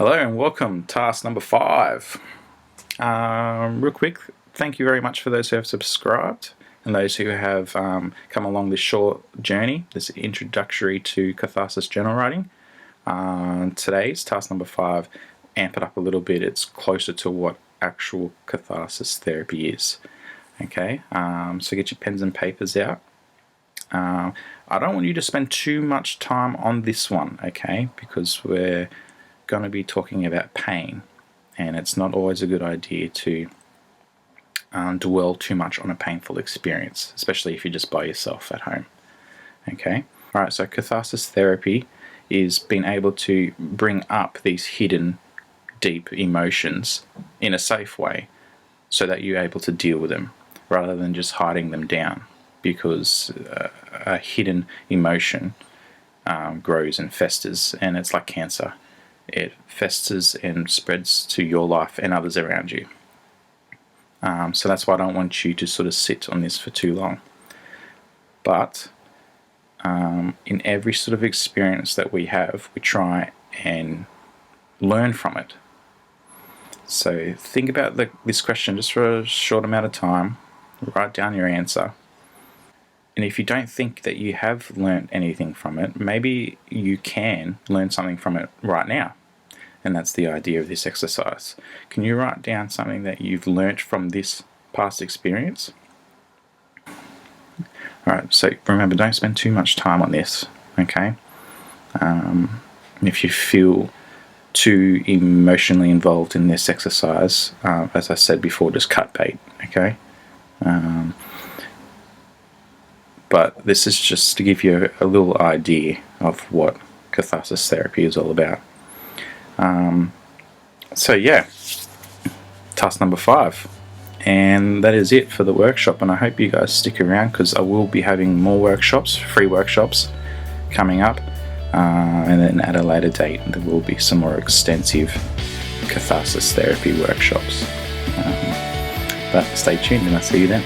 Hello and welcome, task number 5. Real quick, thank you very much for those who have subscribed and those who have come along this short journey, this introductory to Catharsis journal writing. Today's task number 5, amp it up a little bit, it's closer to what actual catharsis therapy is. Okay, so get your pens and papers out. I don't want you to spend too much time on this one, okay, because we're going to be talking about pain, and it's not always a good idea to dwell too much on a painful experience, especially if you're just by yourself at home. Okay, alright, so catharsis therapy is being able to bring up these hidden deep emotions in a safe way so that you're able to deal with them rather than just hiding them down, because a hidden emotion grows and festers, and it's like cancer. It festers and spreads to your life and others around you. So that's why I don't want you to sort of sit on this for too long. But in every sort of experience that we have, we try and learn from it. So think about this question just for a short amount of time. Write down your answer. And if you don't think that you have learned anything from it, maybe you can learn something from it right now. And that's the idea of this exercise. Can you write down something that you've learnt from this past experience? Alright, so remember, don't spend too much time on this, okay? If you feel too emotionally involved in this exercise, as I said before, just cut bait, okay? But this is just to give you a little idea of what catharsis therapy is all about. So yeah, task number 5, and that is it for the workshop, and I hope you guys stick around because I will be having more workshops, free workshops coming up, and then at a later date there will be some more extensive catharsis therapy workshops. But stay tuned and I'll see you then.